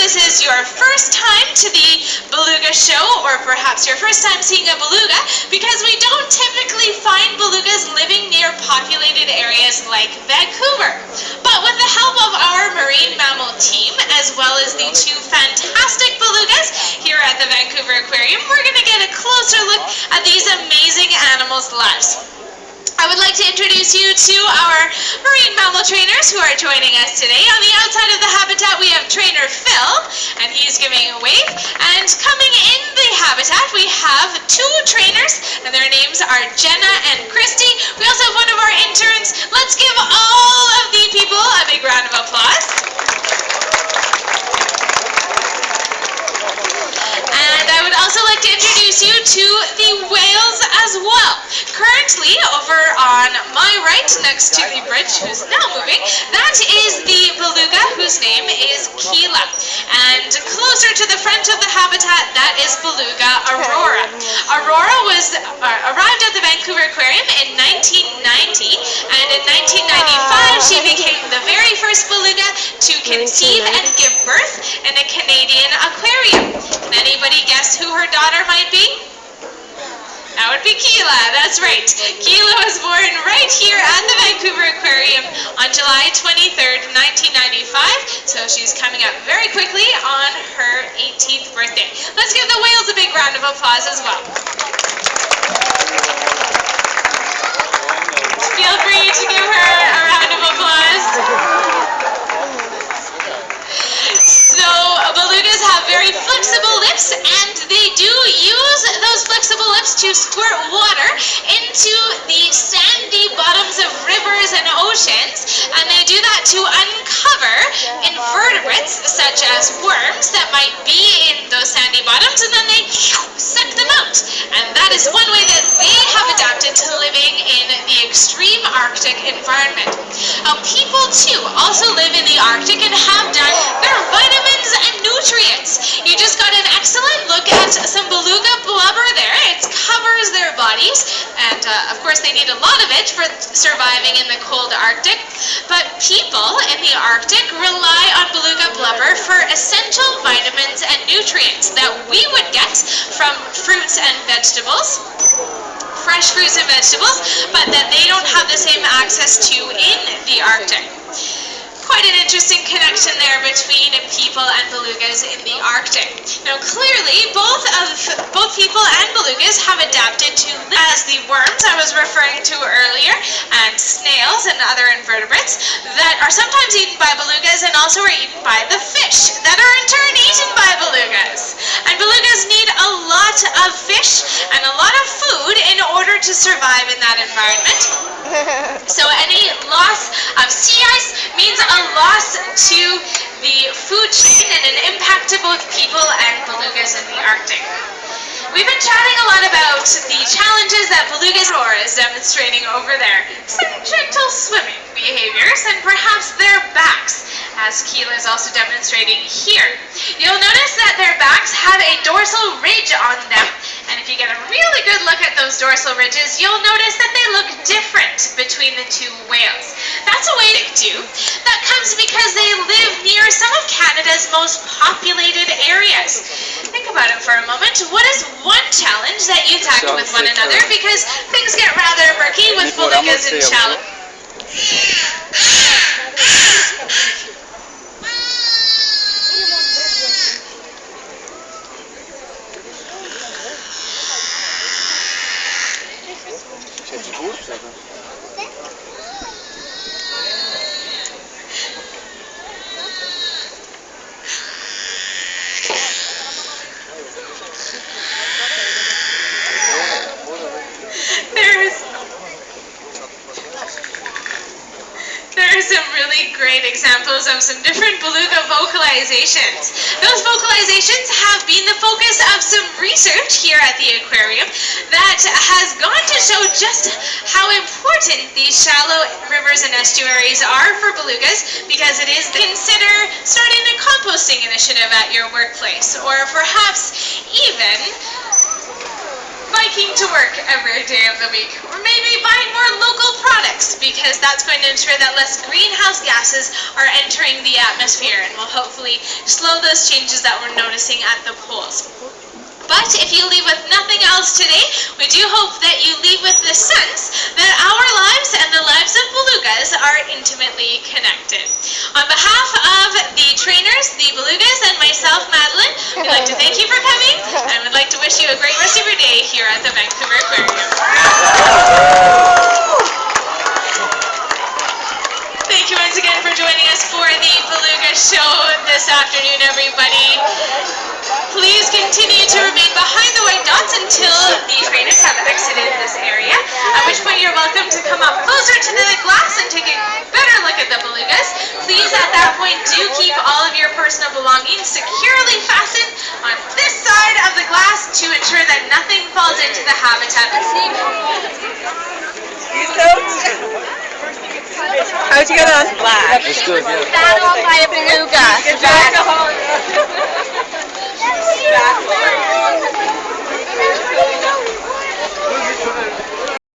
this is your first time to the beluga show, or perhaps your first time seeing a beluga, because we don't typically find belugas living near populated areas like Vancouver. But with the help of our marine mammal team, as well as the two fantastic belugas here at the Vancouver Aquarium, we're going to get a closer look at these amazing animals' lives. I would like to introduce you to our marine mammal trainers who are joining us today. On the outside of the habitat, we have trainer Phil, and he's giving a wave. And coming in the habitat, we have two trainers, and their names are Jenna and Christy. We also have one of our interns. Let's give all of the people a big round of applause. And I would also like to introduce you to the whales as well. Currently, over on my right, next to the bridge, who's now moving, that is the beluga, whose name is Keela. And closer to the front of the habitat, that is beluga Aurora. Aurora arrived at the Vancouver Aquarium in 1990, and in 1995, she became the very first beluga to conceive and give birth in a Canadian aquarium. Can anybody guess who her daughter might be? That would be Keela, that's right. Keela was born right here at the Vancouver Aquarium on July 23rd, 1995, so she's coming up very quickly on her 18th birthday. Let's give the whales a big round of applause as well. Feel free to give her a round of applause. So, belugas have very flexible lips, and they do use those flexible lips to squirt water into the sandy bottoms of rivers and oceans, and they do that to uncover invertebrates such as worms that might be in those sandy bottoms, and then they suck them out. And that is one way that they have adapted to living in the extreme Arctic environment. Now, people too also live in the Arctic and have done their vitamins and nutrients. You just got an excellent look at some beluga blubber there. It covers their bodies, and of course they need a lot of it for surviving in the cold Arctic. But people in the Arctic rely on beluga blubber for essential vitamins and nutrients that we would get from fruits and vegetables, fresh fruits and vegetables, but that they don't have the same access to in the Arctic. Quite an interesting connection there between people and belugas in the Arctic. Now, clearly, both people and belugas have adapted to, as the worms I was referring to earlier, and snails and other invertebrates that are sometimes eaten by belugas and also are eaten by the fish that are in turn eaten by belugas. And belugas need a lot of fish and a lot of food in order to survive in that environment. So any loss of sea ice means a loss to the food chain and an impact to both people and belugas in the Arctic. We've been chatting a lot about the challenges that beluga Aurora is demonstrating over there. Some gentle swimming behaviors and perhaps their backs, as Keela is also demonstrating here. You'll notice that their backs have a dorsal ridge on them, and if you get a really good look at those dorsal ridges, you'll notice that they look different between the two whales. That's a way to do. That comes because they live near some of Canada's most populated areas. Think about it for a moment. What is one challenge that you tackle with one another? Because things get rather murky with belugas and shallow. There are some really great examples of some different beluga vocalizations. Those vocalizations have been the focus of some research here at the aquarium that has gone to show just how important these shallow rivers and estuaries are for belugas, because it is consider starting a composting initiative at your workplace, or perhaps even biking to work every day of the week, or maybe buying more local products because that's going to ensure that less greenhouse gases are entering the atmosphere and will hopefully slow those changes that we're noticing at the poles. But if you leave with nothing else today, we do hope that you leave with the sense that our lives and the lives of belugas are intimately connected. On behalf of the trainers, the belugas, and myself, Madeline, we'd like to thank you for coming and would like to wish you a great rest of your day here at the Vancouver Aquarium. Thank you once again for joining us for the Beluga Show this afternoon, everybody. Please continue to remain behind the white dots until the trainers have exited this area, at which point you're welcome to come up closer to the glass and take a better look at the belugas. Please, at that point, do keep all of your personal belongings securely fastened on this side of the glass to ensure that nothing falls into the habitat this evening. How'd you get on? That's good, yeah. Battle by a beluga.